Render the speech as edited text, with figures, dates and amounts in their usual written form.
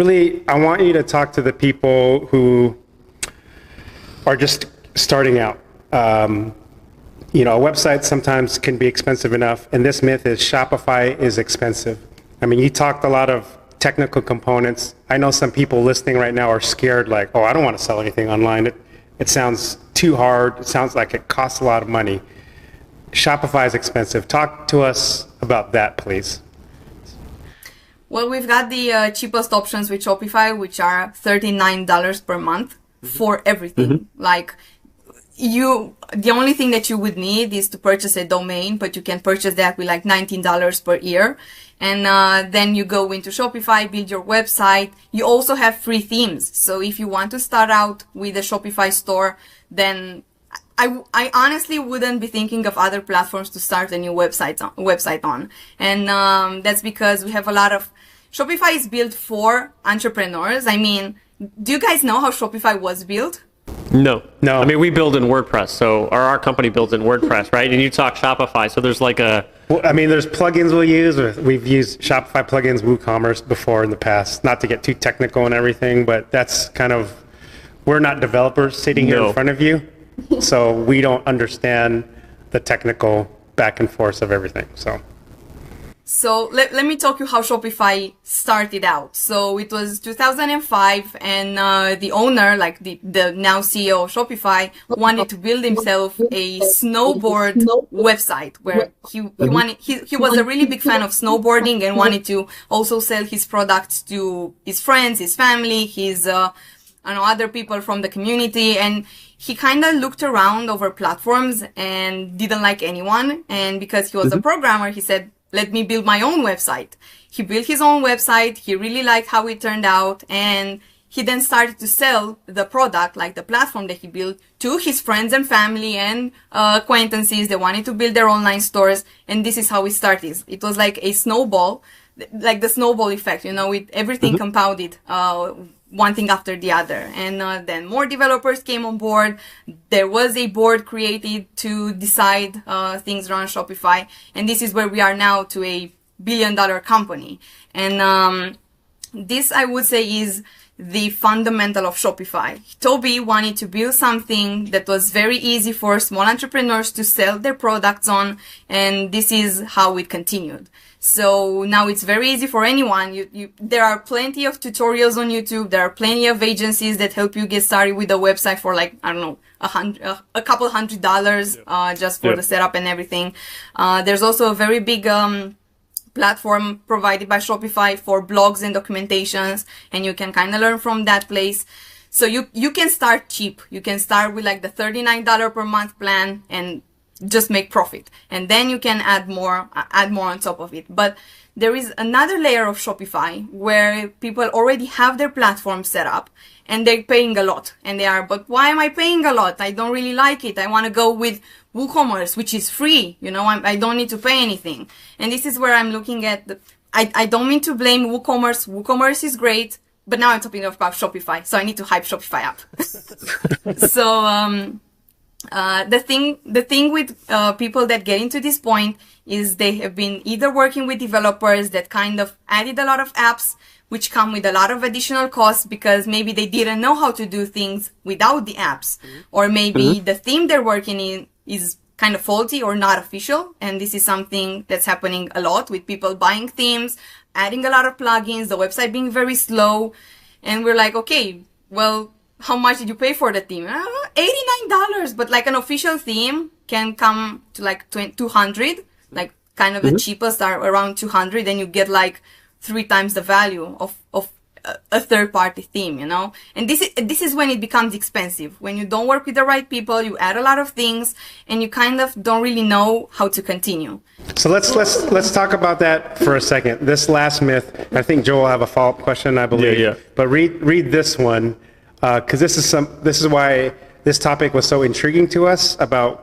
really, I want you to talk to the people who are just starting out. You know, a website sometimes can be expensive enough, and this myth is Shopify is expensive. I mean, you talked a lot of technical components. I know some people listening right now are scared, like, oh, I don't want to sell anything online. It sounds too hard. It sounds like it costs a lot of money. Shopify is expensive. Talk to us about that, please. Well, we've got the cheapest options with Shopify, which are $39 per month for everything. Like, the only thing that you would need is to purchase a domain, but you can purchase that with like $19 per year. And then you go into Shopify, build your website. You also have free themes. So if you want to start out with a Shopify store, then I honestly wouldn't be thinking of other platforms to start a new website on. And that's because we have a lot of... Shopify is built for entrepreneurs. I mean, do you guys know how Shopify was built? No. No. I mean, we build in WordPress, so our company builds in WordPress, right? And you talk Shopify, so there's like a... Well, I mean, there's plugins we'll use. We've used Shopify plugins, WooCommerce before in the past. Not to get too technical and everything, but that's kind of... We're not developers sitting here in front of you, so we don't understand the technical back and forth of everything, so... So let me talk you how Shopify started out. So it was 2005, and the owner, like the now CEO of Shopify, wanted to build himself a snowboard website where he was a really big fan of snowboarding and wanted to also sell his products to his friends, his family, his other people from the community. And he kind of looked around over platforms and didn't like anyone. And because he was a programmer, he said, let me build my own website. He built his own website. He really liked how it turned out. And he then started to sell the product, like the platform that he built, to his friends and family and acquaintances. They wanted to build their online stores. And this is how it started. It was like a snowball, like the snowball effect, you know, with everything compounded, one thing after the other. And then more developers came on board. There was a board created to decide things around Shopify. And this is where we are now, to a billion-dollar company. And this, I would say, is the fundamental of Shopify. Toby wanted to build something that was very easy for small entrepreneurs to sell their products on. And this is how it continued. So now it's very easy for anyone. There are plenty of tutorials on YouTube. There are plenty of agencies that help you get started with a website for like, I don't know, a couple $100 just for the setup and everything. There's also a very big platform provided by Shopify for blogs and documentations, and you can kind of learn from that place. So you can start cheap. You can start with like the $39 per month plan and just make profit. And then you can add more on top of it. But there is another layer of Shopify where people already have their platform set up and they're paying a lot. And but why am I paying a lot? I don't really like it. I want to go with WooCommerce, which is free. You know, I don't need to pay anything. And this is where I'm looking at I don't mean to blame WooCommerce. WooCommerce is great, but now I'm talking about Shopify. So I need to hype Shopify up. So, the thing with people that get into this point is they have been either working with developers that kind of added a lot of apps which come with a lot of additional costs because maybe they didn't know how to do things without the apps, or maybe the theme they're working in is kind of faulty or not official. And this is something that's happening a lot with people buying themes, adding a lot of plugins, the website being very slow. And we're like, okay, well, how much did you pay for the theme? $89, but like an official theme can come to like $200, like kind of the cheapest are around $200, and you get like 3 times the value of a third-party theme, you know? And this is when it becomes expensive. When you don't work with the right people, you add a lot of things, and you kind of don't really know how to continue. So let's talk about that for a second. This last myth, I think Joel will have a follow-up question, I believe. Yeah. But read this one, because this is why this topic was so intriguing to us about